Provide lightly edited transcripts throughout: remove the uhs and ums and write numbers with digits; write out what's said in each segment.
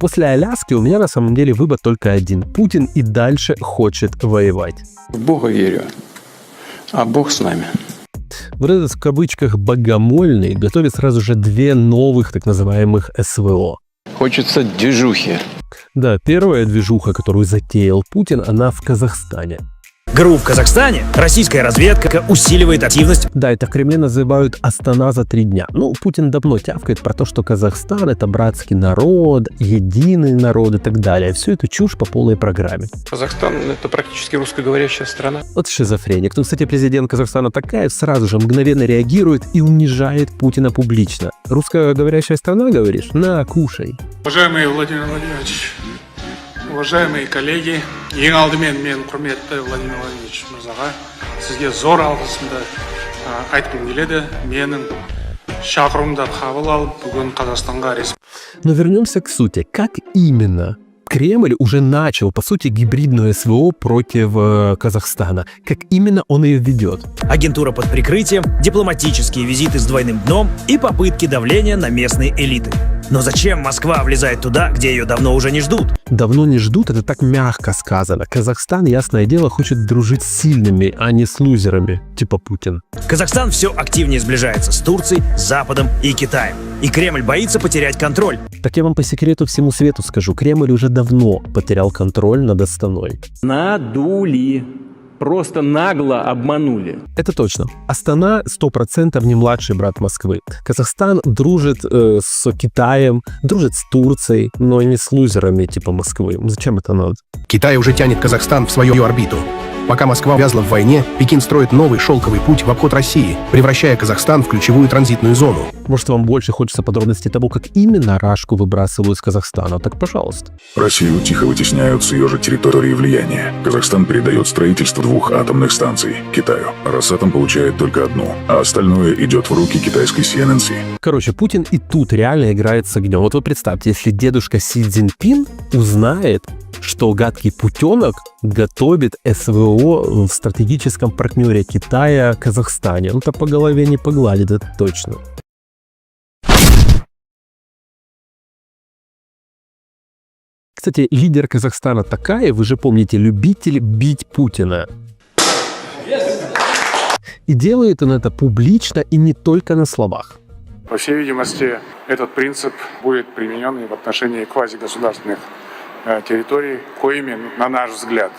После Аляски у меня на самом деле выбор только один. Путин и дальше хочет воевать. В Бога верю, а Бог с нами. Вот этот в кавычках богомольный готовит сразу же 2 новых так называемых СВО. Хочется движухи. Да, первая движуха, которую затеял Путин, она в Казахстане. ГРУ в Казахстане, российская разведка усиливает активность. Да, это в Кремле называют «Астана за 3 дня». Ну, Путин давно тявкает про то, что Казахстан — это братский народ, единый народ и так далее. Все это чушь по полной программе. Казахстан — это практически русскоговорящая страна. Вот шизофреник. Ну, кстати, президент Казахстана Токаев сразу же мгновенно реагирует и унижает Путина публично. Русскоговорящая страна, говоришь? На, кушай. Уважаемый Владимир Владимирович, уважаемые коллеги, ең алдымен мен құрметті Владимир Владимирович мырзаға сізге зор алғысымды айтқым келеді. Менің шақыруымды қабыл алып, бүгін Қазақстанға Но вернемся к сути. Как именно Кремль уже начал, по сути, гибридную СВО против Казахстана? Как именно он ее ведет? Агентура под прикрытием, дипломатические визиты с двойным дном и попытки давления на местные элиты. Но зачем Москва влезает туда, где ее давно уже не ждут? Давно не ждут, это так мягко сказано. Казахстан, ясное дело, хочет дружить с сильными, а не с лузерами, типа Путин. Казахстан все активнее сближается с Турцией, Западом и Китаем. И Кремль боится потерять контроль. Так я вам по секрету всему свету скажу, Кремль уже давно потерял контроль над Астаной. Надули. Просто нагло обманули. Это точно. Астана 100% не младший брат Москвы. Казахстан дружит с Китаем, дружит с Турцией, но не с лузерами типа Москвы. Зачем это надо? Китай уже тянет Казахстан в свою орбиту. Пока Москва вязла в войне, Пекин строит новый шелковый путь в обход России, превращая Казахстан в ключевую транзитную зону. Может, вам больше хочется подробностей того, как именно рашку выбрасывают из Казахстана? Так пожалуйста. Россию тихо вытесняют с ее же территории влияния. Казахстан передает строительство 2 атомных станций Китаю. Росатом получает только одну, а остальное идет в руки китайской CNNC. Короче, Путин и тут реально играет с огнем. Вот вы представьте, если дедушка Си Цзиньпин узнает, что гадкий путенок готовит СВО в стратегическом партнере Китая Казахстане. Ну-то по голове не погладит, это точно. Кстати, лидер Казахстана Токаев, вы же помните, любитель бить Путина. И делает он это публично и не только на словах. По всей видимости, этот принцип будет применен и в отношении квазигосударственных территорий, коими, на наш взгляд,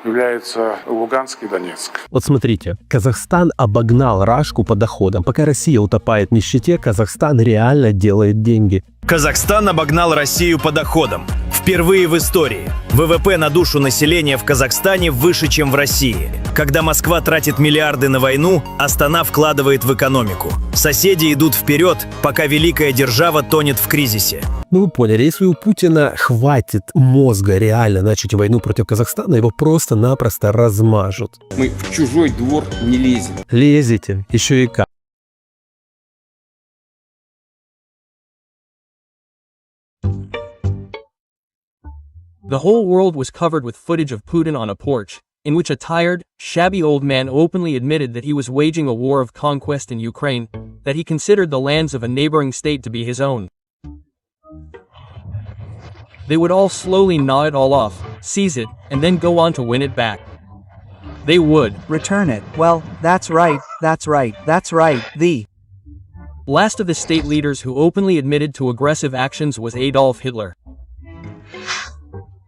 являются Луганск и Донецк. Вот смотрите, Казахстан обогнал рашку по доходам. Пока Россия утопает в нищете, Казахстан реально делает деньги. Казахстан обогнал Россию по доходам. Впервые в истории. ВВП на душу населения в Казахстане выше, чем в России. Когда Москва тратит миллиарды на войну, Астана вкладывает в экономику. Соседи идут вперед, пока великая держава тонет в кризисе. Ну вы поняли, если у Путина хватит мозга реально начать войну против Казахстана, его просто-напросто размажут. Мы в чужой двор не лезем. Лезете, еще и как. The whole world was covered with footage of Putin on a porch, in which a tired, shabby old man openly admitted that he was waging a war of conquest in Ukraine, that he considered the lands of a neighboring state to be his own. They would all slowly gnaw it all off, seize it, and then go on to win it back. They would return it. Well, that's right, the last of the state leaders who openly admitted to aggressive actions was Adolf Hitler.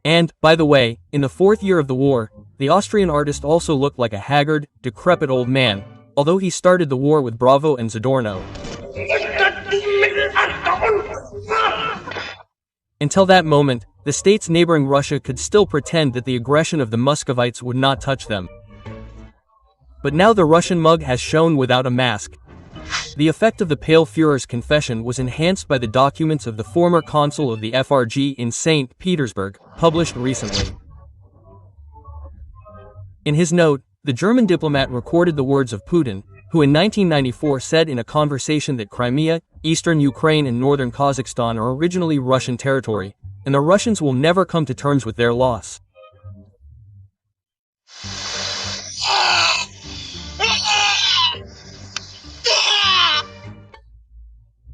And, by the way, in the 4th year of the war, the Austrian artist also looked like a haggard, decrepit old man, although he started the war with Bravo and Zadorno. Until that moment, the states neighboring Russia could still pretend that the aggression of the Muscovites would not touch them. But now the Russian mug has shown without a mask. The effect of the Pale Führer's confession was enhanced by the documents of the former consul of the FRG in St. Petersburg, published recently. In his note, the German diplomat recorded the words of Putin, who in 1994 said in a conversation that Crimea, eastern Ukraine and northern Kazakhstan are originally Russian territory, and the Russians will never come to terms with their loss.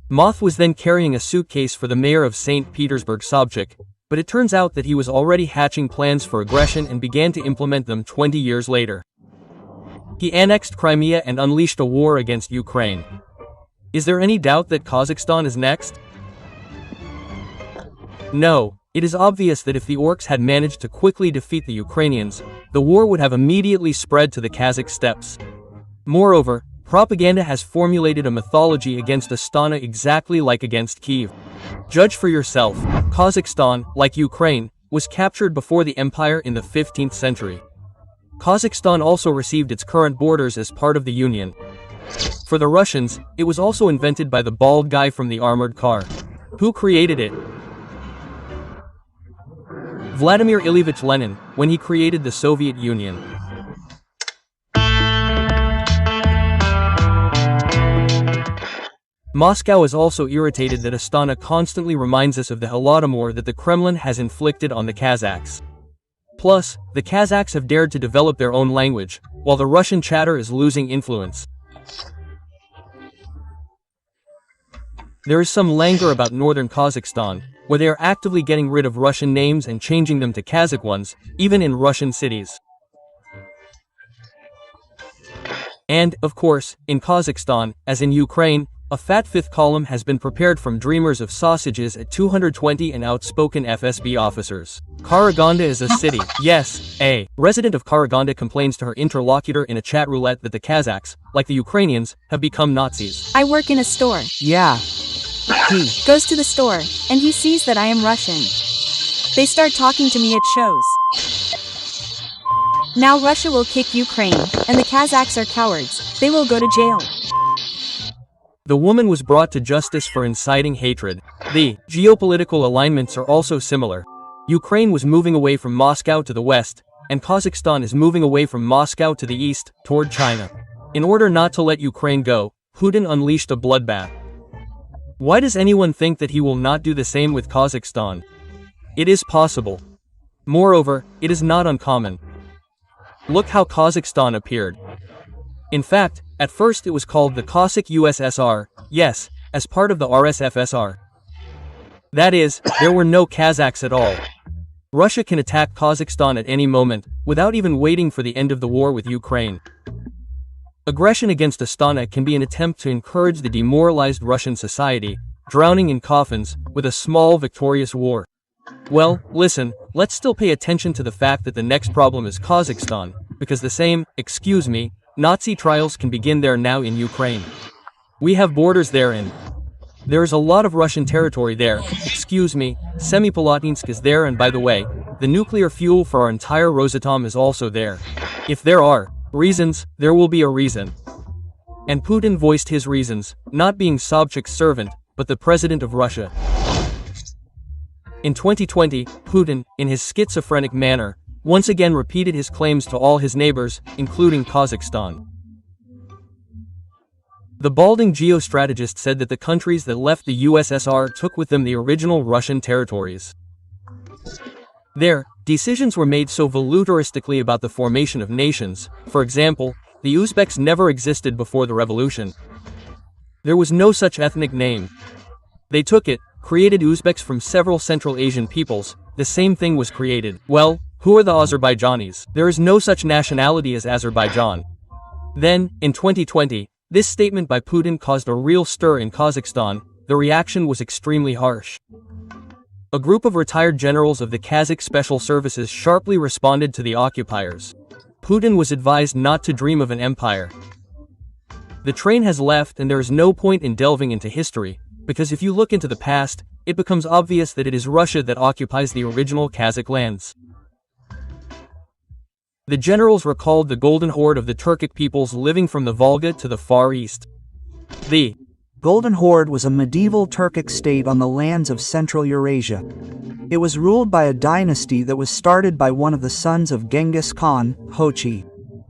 Moth was then carrying a suitcase for the mayor of St. Petersburg Sobchak, but it turns out that he was already hatching plans for aggression and began to implement them 20 years later. He annexed Crimea and unleashed a war against Ukraine. Is there any doubt that Kazakhstan is next? No, it is obvious that if the orcs had managed to quickly defeat the Ukrainians, the war would have immediately spread to the Kazakh steppes. Moreover, propaganda has formulated a mythology against Astana exactly like against Kyiv. Judge for yourself, Kazakhstan, like Ukraine, was captured before the empire in the 15th century. Kazakhstan also received its current borders as part of the Union. For the Russians, it was also invented by the bald guy from the armored car. Who created it? Vladimir Ilyich Lenin, when he created the Soviet Union. Moscow is also irritated that Astana constantly reminds us of the Holodomor that the Kremlin has inflicted on the Kazakhs. Plus, the Kazakhs have dared to develop their own language, while the Russian chatter is losing influence. There is some languor about northern Kazakhstan, where they are actively getting rid of Russian names and changing them to Kazakh ones, even in Russian cities. And, of course, in Kazakhstan, as in Ukraine, a fat fifth column has been prepared from dreamers of sausages at 220 and outspoken FSB officers. Karaganda is a city. Yes, a resident of Karaganda complains to her interlocutor in a chat roulette that the Kazakhs, like the Ukrainians, have become Nazis. I work in a store. Yeah. He Goes to the store, and he sees that I am Russian. They start talking to me at shows. Now Russia will kick Ukraine, and the Kazakhs are cowards. They will go to jail. The woman was brought to justice for inciting hatred. The geopolitical alignments are also similar. Ukraine was moving away from Moscow to the west, and Kazakhstan is moving away from Moscow to the east, toward China. In order not to let Ukraine go, Putin unleashed a bloodbath. Why does anyone think that he will not do the same with Kazakhstan? It is possible. Moreover, it is not uncommon. Look how Kazakhstan appeared. In fact, at first it was called the Cossack USSR, yes, as part of the RSFSR. That is, there were no Kazakhs at all. Russia can attack Kazakhstan at any moment, without even waiting for the end of the war with Ukraine. Aggression against Astana can be an attempt to encourage the demoralized Russian society, drowning in coffins, with a small victorious war. Well, listen, let's still pay attention to the fact that the next problem is Kazakhstan, because the same, Nazi trials can begin there now in Ukraine. We have borders there and there is a lot of Russian territory there, Semipalatinsk is there, and by the way, the nuclear fuel for our entire Rosatom is also there. If there are reasons, there will be a reason. And Putin voiced his reasons, not being Sobchak's servant, but the president of Russia. In 2020, Putin, in his schizophrenic manner, once again repeated his claims to all his neighbors, including Kazakhstan. The balding geostrategist said that the countries that left the USSR took with them the original Russian territories. There, decisions were made so voluntaristically about the formation of nations. For example, the Uzbeks never existed before the revolution. There was no such ethnic name. They took it, created Uzbeks from several Central Asian peoples. The same thing was created. Well, who are the Azerbaijanis? There is no such nationality as Azerbaijan. Then, in 2020, this statement by Putin caused a real stir in Kazakhstan. The reaction was extremely harsh. A group of retired generals of the Kazakh Special Services sharply responded to the occupiers. Putin was advised not to dream of an empire. The train has left and there is no point in delving into history, because if you look into the past, it becomes obvious that it is Russia that occupies the original Kazakh lands. The generals recalled the golden horde of the Turkic peoples living from the Volga to the Far East. The Golden Horde was a medieval Turkic state on the lands of Central Eurasia. It was ruled by a dynasty that was started by one of the sons of Genghis Khan, Hochi.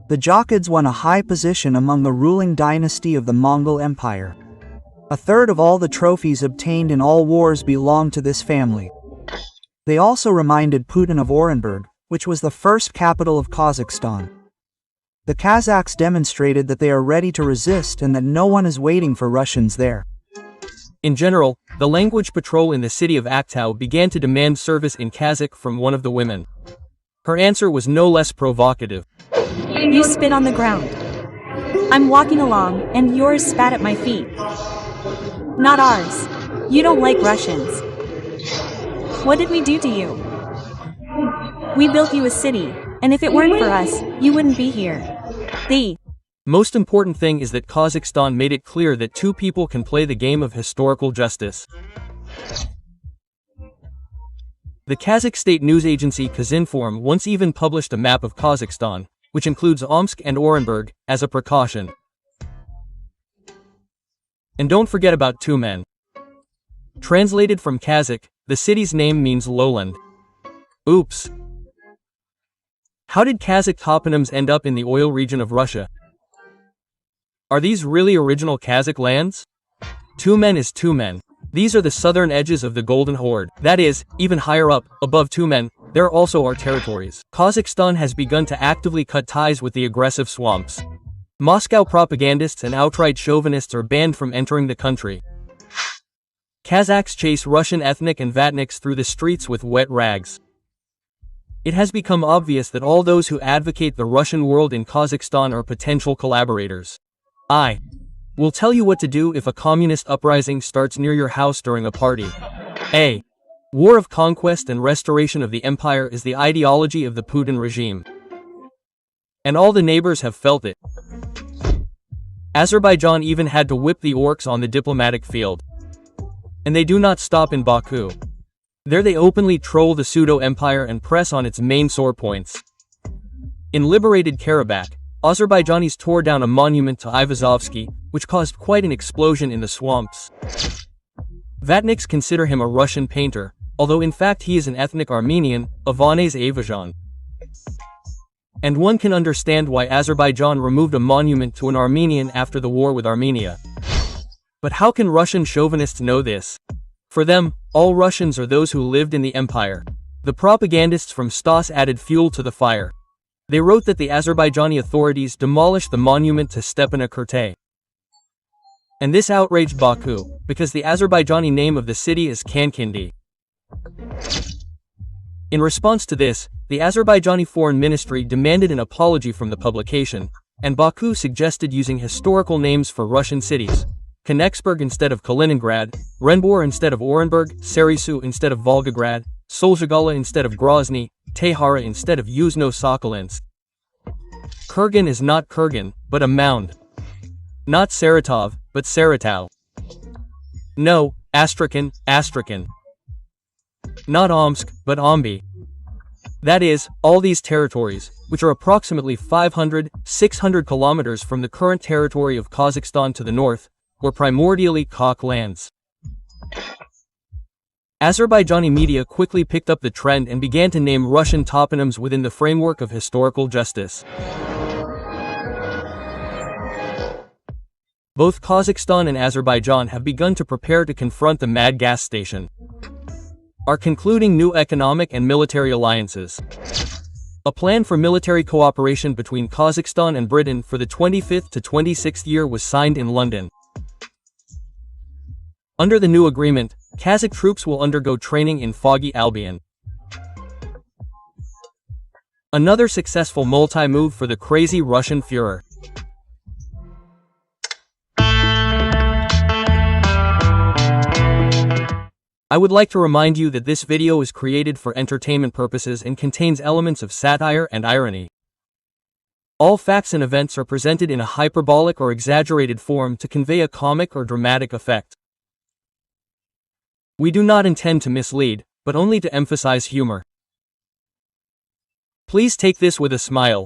The Jochids won a high position among the ruling dynasty of the Mongol Empire. A third of all the trophies obtained in all wars belonged to this family. They also reminded Putin of Orenburg, which was the first capital of Kazakhstan. The Kazakhs demonstrated that they are ready to resist and that no one is waiting for Russians there. In general, the language patrol in the city of Aktau began to demand service in Kazakh from one of the women. Her answer was no less provocative. You spit on the ground. I'm walking along, and yours spat at my feet. Not ours. You don't like Russians. What did we do to you? We built you a city, and if it weren't for us, you wouldn't be here. The most important thing is that Kazakhstan made it clear that two people can play the game of historical justice. The Kazakh state news agency Kazinform once even published a map of Kazakhstan, which includes Omsk and Orenburg, as a precaution. And don't forget about Tumen. Translated from Kazakh, the city's name means lowland. Oops. How did Kazakh toponyms end up in the oil region of Russia? Are these really original Kazakh lands? Tumen is Tumen. These are the southern edges of the Golden Horde. That is, even higher up, above Tumen, there also are territories. Kazakhstan has begun to actively cut ties with the aggressive swamps. Moscow propagandists and outright chauvinists are banned from entering the country. Kazakhs chase Russian ethnic and vatniks through the streets with wet rags. It has become obvious that all those who advocate the Russian world in Kazakhstan are potential collaborators. I will tell you what to do if a communist uprising starts near your house during a party. A war of conquest and restoration of the empire is the ideology of the Putin regime. And all the neighbors have felt it. Azerbaijan even had to whip the orcs on the diplomatic field. And they do not stop in Baku. There they openly troll the pseudo-empire and press on its main sore points. In liberated Karabakh, Azerbaijanis tore down a monument to Ivazovsky, which caused quite an explosion in the swamps. Vatniks consider him a Russian painter, although in fact he is an ethnic Armenian, Avanes Avajan. And one can understand why Azerbaijan removed a monument to an Armenian after the war with Armenia. But how can Russian chauvinists know this? For them, all Russians are those who lived in the empire. The propagandists from Stas added fuel to the fire. They wrote that the Azerbaijani authorities demolished the monument to Stepana Kurte. And this outraged Baku, because the Azerbaijani name of the city is Kankindi. In response to this, the Azerbaijani Foreign Ministry demanded an apology from the publication, and Baku suggested using historical names for Russian cities. Konigsberg instead of Kaliningrad, Renbor instead of Orenburg, Sarisu instead of Volgograd, Solzhenitsyn instead of Grozny, Tehara instead of Yuzhno-Sakhalinsk. Kurgan is not Kurgan, but a mound. Not Saratov, but Saratov. No, Astrakhan, Astrakhan. Not Omsk, but Omby. That is, all these territories, which are approximately 500-600 kilometers from the current territory of Kazakhstan to the north, were primordially Kakh lands. Azerbaijani media quickly picked up the trend and began to name Russian toponyms within the framework of historical justice. Both Kazakhstan and Azerbaijan have begun to prepare to confront the mad gas station, are concluding new economic and military alliances. A plan for military cooperation between Kazakhstan and Britain for the 25th to 26th year was signed in London. Under the new agreement, Kazakh troops will undergo training in Foggy Albion. Another successful multi-move for the crazy Russian Führer. I would like to remind you that this video is created for entertainment purposes and contains elements of satire and irony. All facts and events are presented in a hyperbolic or exaggerated form to convey a comic or dramatic effect. We do not intend to mislead, but only to emphasize humor. Please take this with a smile.